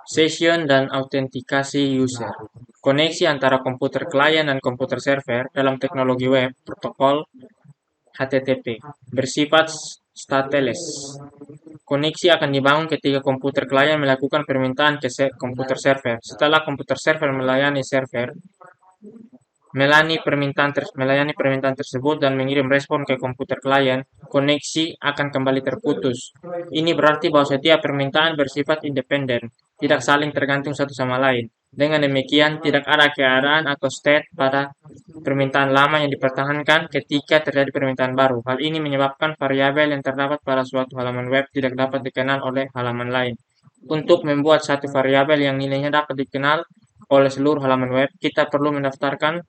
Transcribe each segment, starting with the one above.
Session dan autentikasi user. Koneksi antara komputer klien dan komputer server dalam teknologi web protokol HTTP bersifat stateless. Koneksi akan dibangun ketika komputer klien melakukan permintaan ke komputer server. Setelah komputer server melayani permintaan tersebut dan mengirim respon ke komputer klien, koneksi akan kembali terputus. Ini berarti bahwa setiap permintaan bersifat independen, tidak saling tergantung satu sama lain. Dengan demikian, tidak ada keadaan atau state pada permintaan lama yang dipertahankan ketika terjadi permintaan baru. Hal ini menyebabkan variabel yang terdapat pada suatu halaman web tidak dapat dikenal oleh halaman lain. Untuk membuat satu variabel yang nilainya dapat dikenal oleh seluruh halaman web, kita perlu mendaftarkan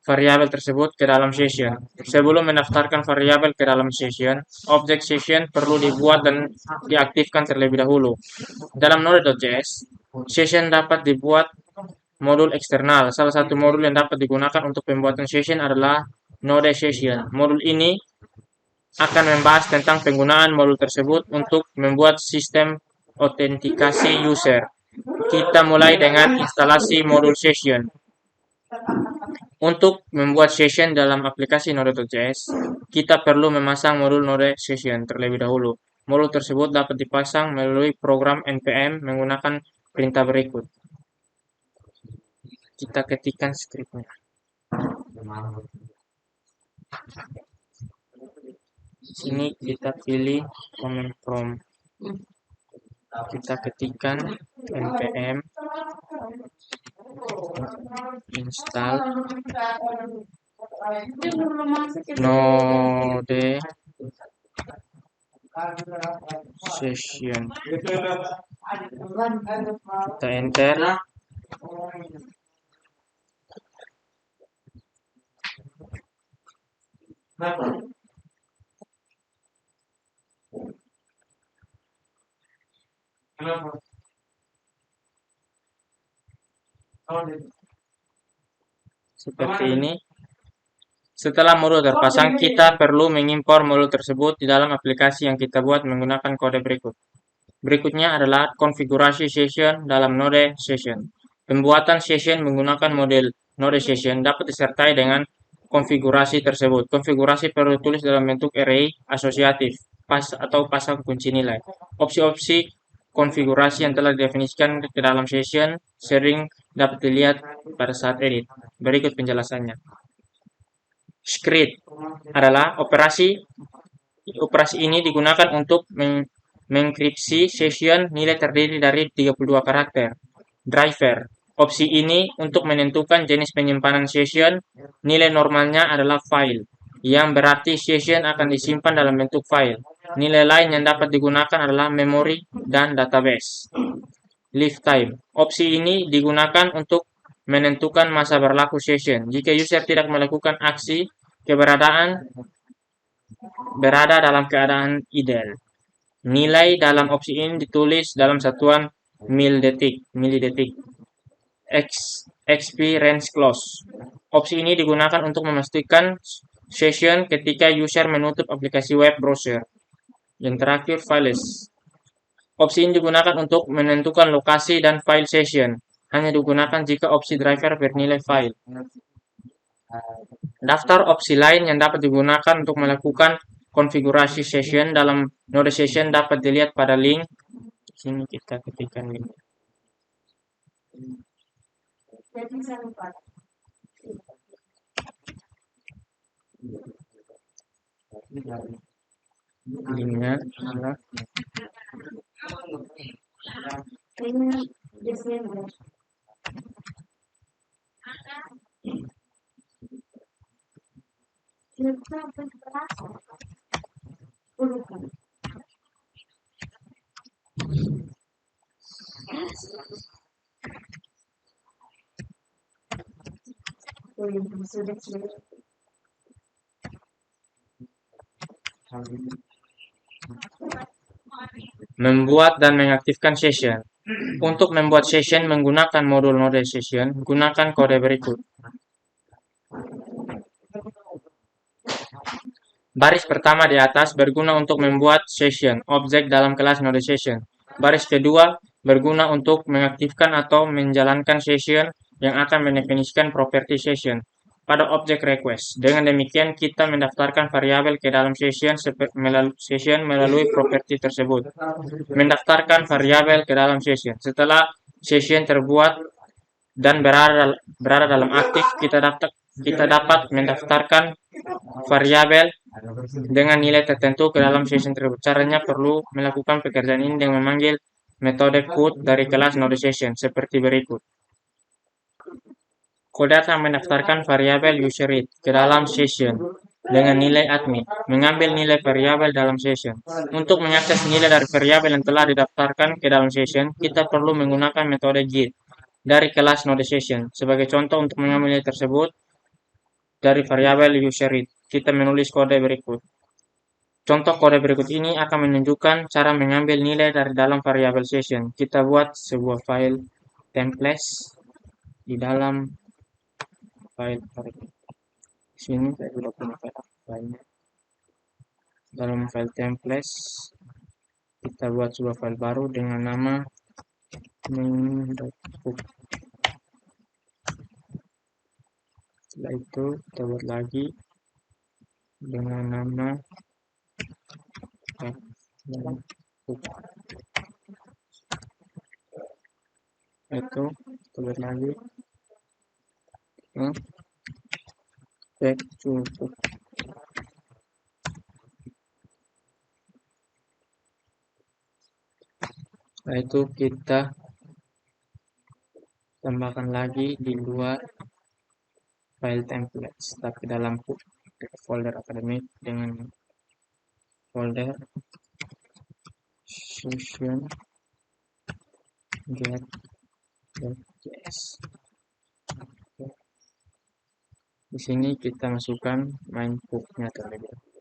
variabel tersebut ke dalam session. Sebelum mendaftarkan variabel ke dalam session, objek session perlu dibuat dan diaktifkan terlebih dahulu. Dalam Node.js, session dapat dibuat modul eksternal. Salah satu modul yang dapat digunakan untuk pembuatan session adalah Node Session. Modul ini akan membahas tentang penggunaan modul tersebut untuk membuat sistem autentikasi user. Kita mulai dengan instalasi modul session. Untuk membuat session dalam aplikasi Node.js, kita perlu memasang modul Node Session terlebih dahulu. Modul tersebut dapat dipasang melalui program npm menggunakan perintah berikut. Kita ketikkan skripnya. Sini kita pilih command prompt. Kita ketikkan npm install Node Session. Kita enter. Seperti ini. Setelah modul terpasang, kita perlu mengimpor modul tersebut di dalam aplikasi yang kita buat menggunakan kode berikut. Berikutnya adalah konfigurasi session dalam Node Session. Pembuatan session menggunakan model Node Session dapat disertai dengan konfigurasi tersebut. Konfigurasi perlu ditulis dalam bentuk array asosiatif atau pasang kunci nilai. Opsi-opsi konfigurasi yang telah didefinisikan ke dalam session sering dapat dilihat pada saat edit. Berikut penjelasannya. Script adalah operasi ini digunakan untuk mengenkripsi session nilai terdiri dari 32 karakter. Driver. Opsi ini untuk menentukan jenis penyimpanan session. Nilai normalnya adalah file, yang berarti session akan disimpan dalam bentuk file. Nilai lain yang dapat digunakan adalah memori dan database. Lifetime. Opsi ini digunakan untuk menentukan masa berlaku session. Jika user tidak melakukan aksi, berada dalam keadaan ideal. Nilai dalam opsi ini ditulis dalam satuan milidetik. XP range close. Opsi ini digunakan untuk memastikan session ketika user menutup aplikasi web browser. Yang terakhir, files. Opsi ini digunakan untuk menentukan lokasi dan file session. Hanya digunakan jika opsi driver bernilai file. Daftar opsi lain yang dapat digunakan untuk melakukan konfigurasi session dalam Node Session dapat dilihat pada link. Sini kita ketikkan link. Linknya adalah membuat dan mengaktifkan session. Untuk membuat session menggunakan modul Node Session, gunakan kode berikut. Baris pertama di atas berguna untuk membuat session, objek dalam kelas Node Session. Baris kedua berguna untuk mengaktifkan atau menjalankan session yang akan mendefinisikan properti session pada objek request. Dengan demikian, kita mendaftarkan variabel ke dalam session melalui properti tersebut. Mendaftarkan variabel ke dalam session. Setelah session terbuat dan berada dalam aktif, kita dapat mendaftarkan variabel dengan nilai tertentu ke dalam session tersebut. Caranya perlu melakukan pekerjaan ini dengan memanggil metode put dari kelas NodeSession seperti berikut. Kode akan mendaftarkan variabel useRead ke dalam session dengan nilai admin, mengambil nilai variabel dalam session. Untuk mengakses nilai dari variabel yang telah didaftarkan ke dalam session, kita perlu menggunakan metode get dari kelas NodeSession. Sebagai contoh, untuk mengambil nilai tersebut dari variabel useRead, kita menulis kode berikut. Contoh kode berikut ini akan menunjukkan cara mengambil nilai dari dalam variabel session. Kita buat sebuah file template di dalam file sini. Saya sudah punya filenya. Dalam file template kita buat sebuah file baru dengan nama main.pub. Setelah itu kita buat lagi dengan nama itu kita buat lagi cek cukup. Setelah itu kita tambahkan lagi di luar file templates, tapi dalam folder akademik dengan folder session get.js. Di sini kita masukkan main pub-nya terlebih dahulu.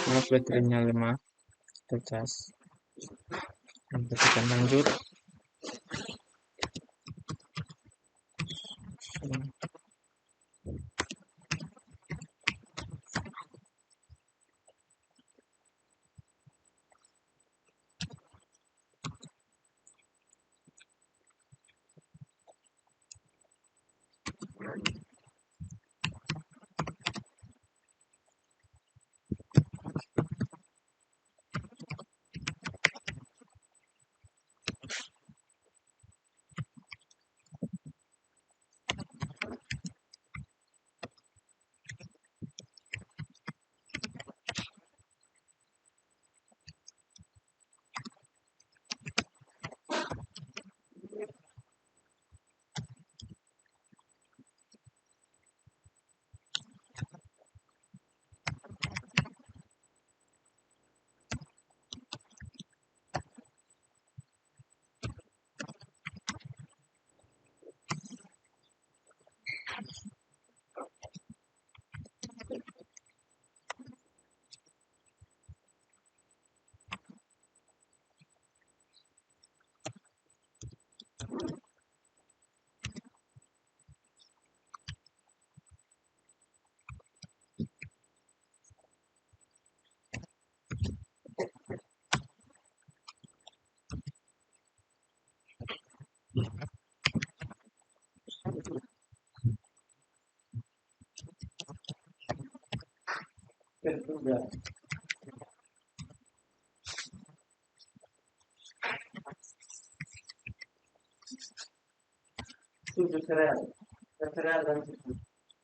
Maaf, baterainya lemah, kita cas. Kita lanjut.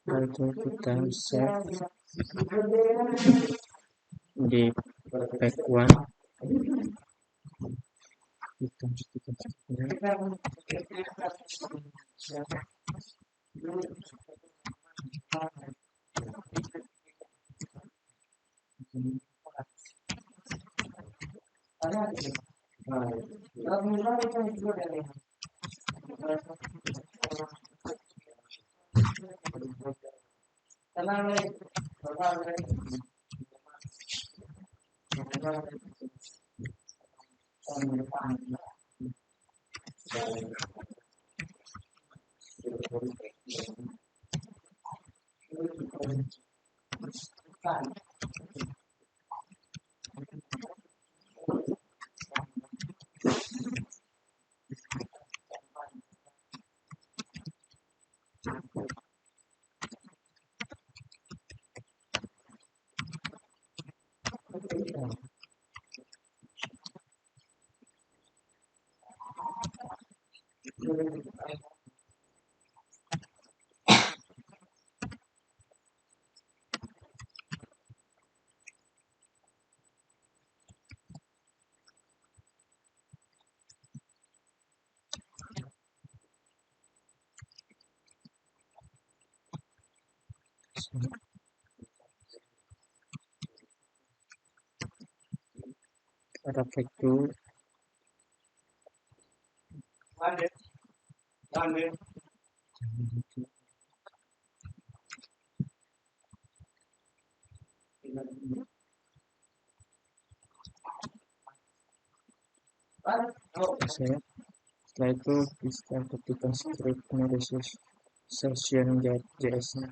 Lalu kita save di pack 1 Ada factor saya. Setelah itu bisa ketikkan script analysis session JS-nya.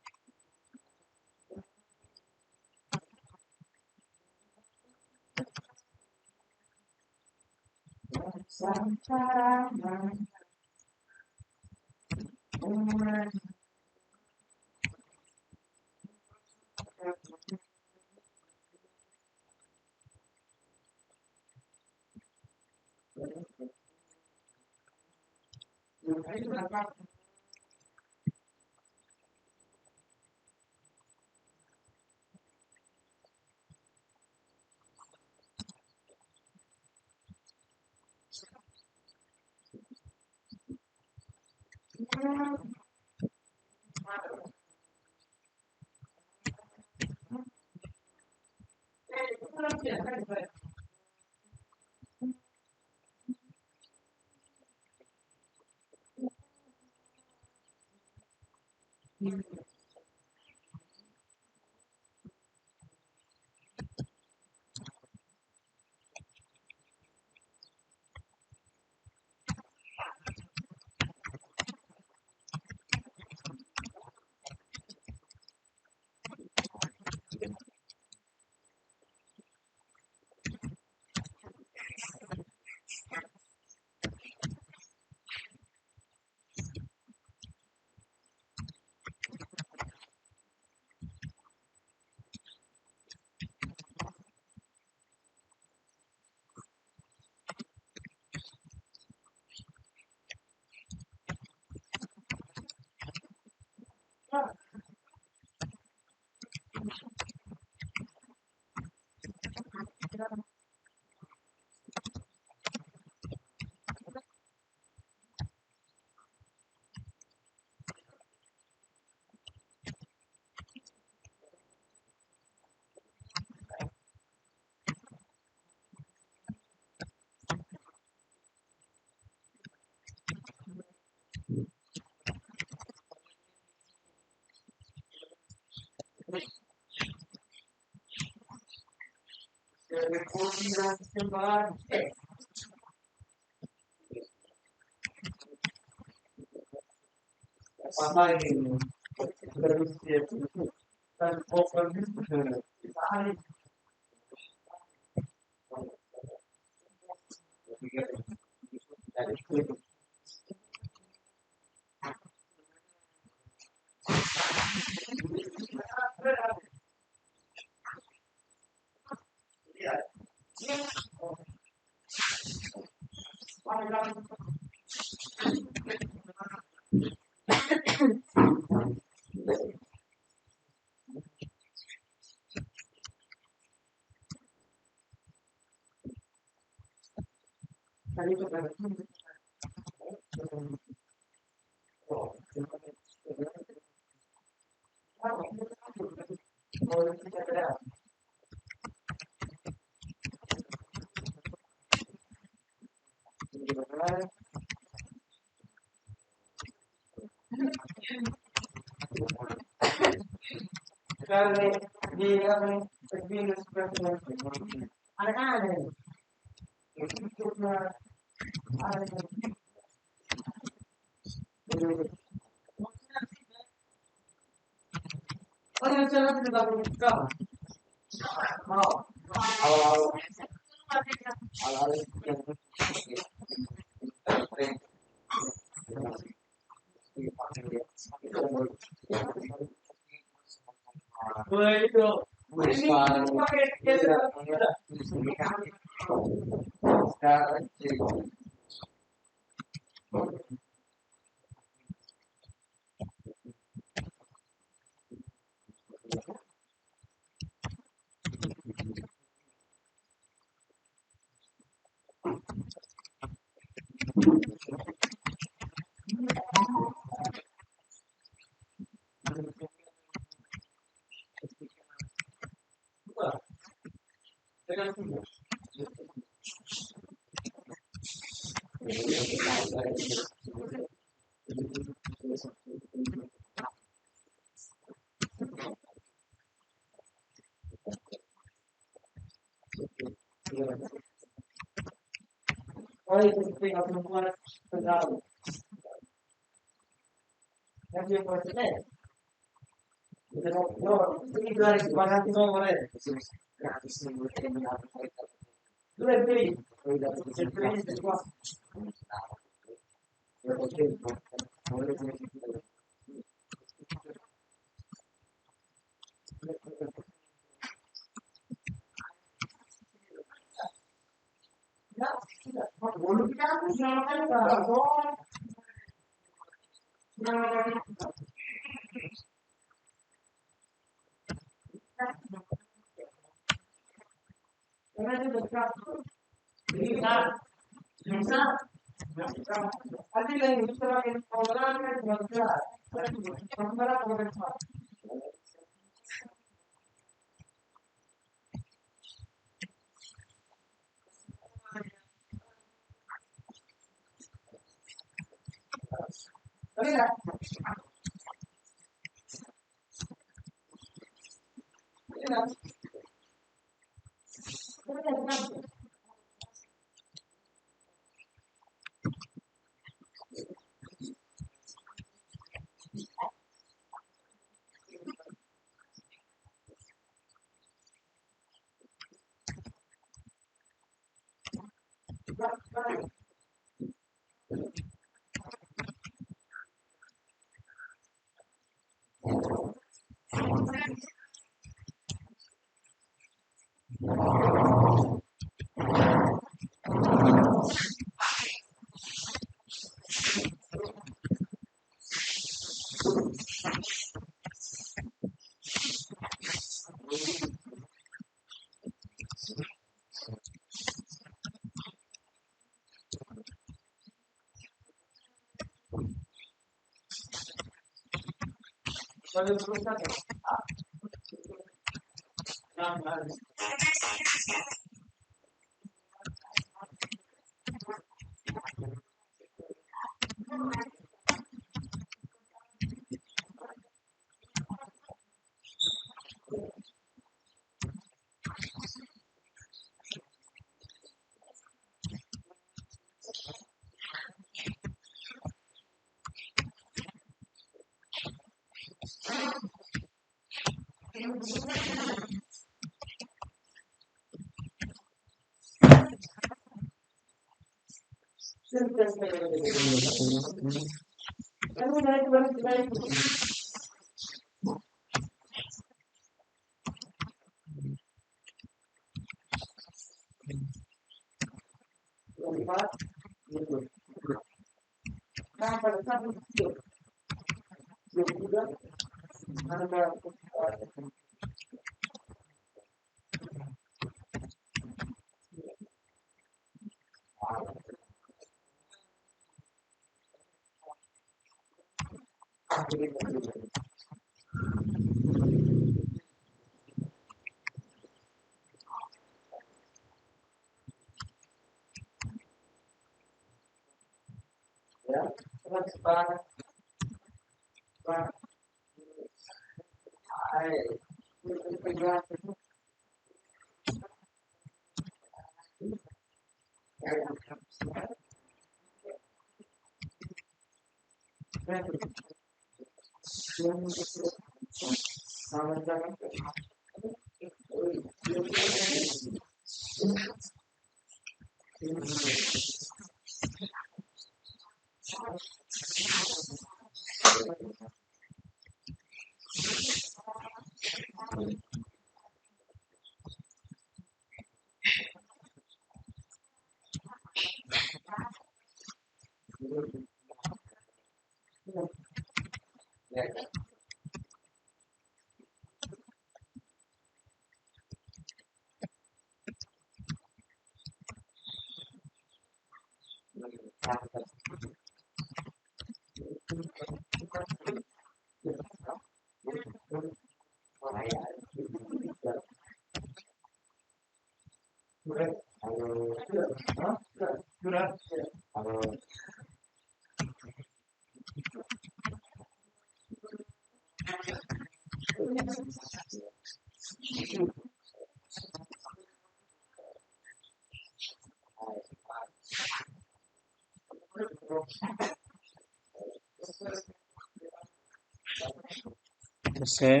Selesai.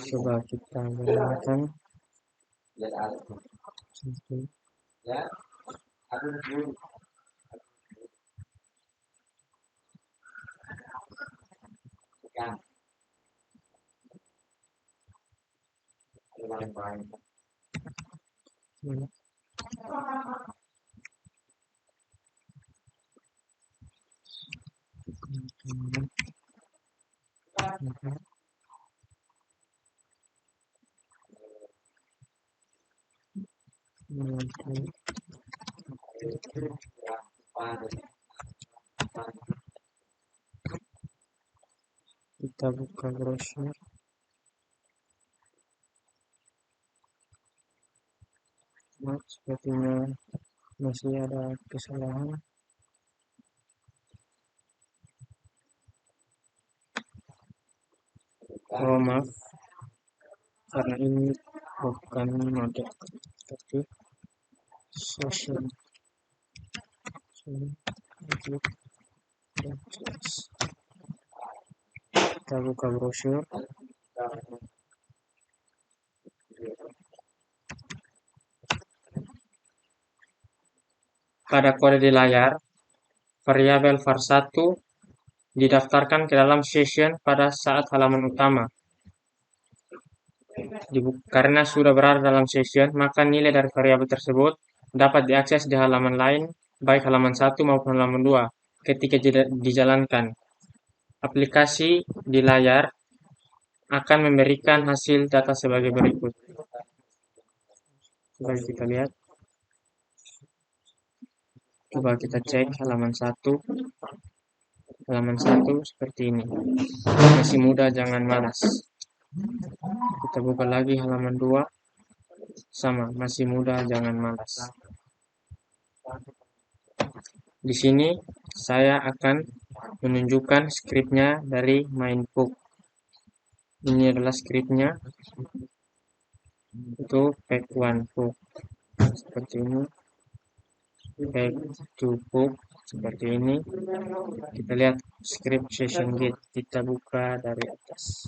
Coba kita gunakan Kita buka browser. Nah, sepertinya masih ada kesalahan. Oh, maaf, karena ini bukan mode, tapi session. Kita buka browser. Pada kode di layar, variabel var1 didaftarkan ke dalam session pada saat halaman utama. Karena sudah berada dalam session, maka nilai dari variabel tersebut dapat diakses di halaman lain, baik halaman 1 maupun halaman 2, ketika dijalankan. Aplikasi di layar akan memberikan hasil data sebagai berikut. Coba kita lihat. Coba kita cek halaman 1. Halaman 1 seperti ini. Masih muda, jangan malas. Kita buka lagi halaman 2. Sama, masih muda, jangan malas. Di sini saya akan menunjukkan skripnya dari Mindbook. Ini adalah skripnya. Itu pack1 book. Seperti ini. Pack2 book. Seperti ini. Kita lihat script session gate. Kita buka dari atas.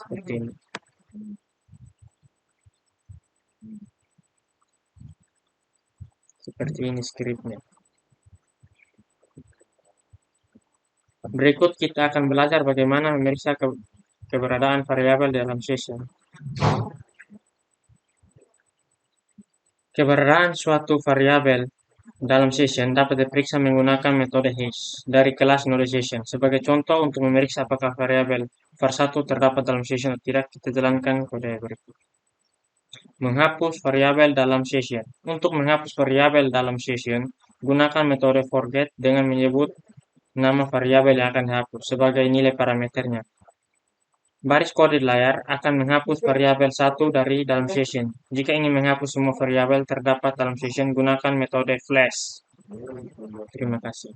Seperti ini. Seperti ini skripnya. Berikut kita akan belajar bagaimana memeriksa keberadaan variabel dalam session. Keberadaan suatu variabel dalam session dapat diperiksa menggunakan metode hash dari kelas node session. Sebagai contoh, untuk memeriksa apakah variabel var1 terdapat dalam session atau tidak, kita jalankan kode berikut. Menghapus variabel dalam session. Untuk menghapus variabel dalam session, gunakan metode forget dengan menyebut nama variabel yang akan dihapus sebagai nilai parameternya. Baris kode di layar akan menghapus variabel 1 dari dalam session. Jika ingin menghapus semua variabel terdapat dalam session, gunakan metode flash. Terima kasih.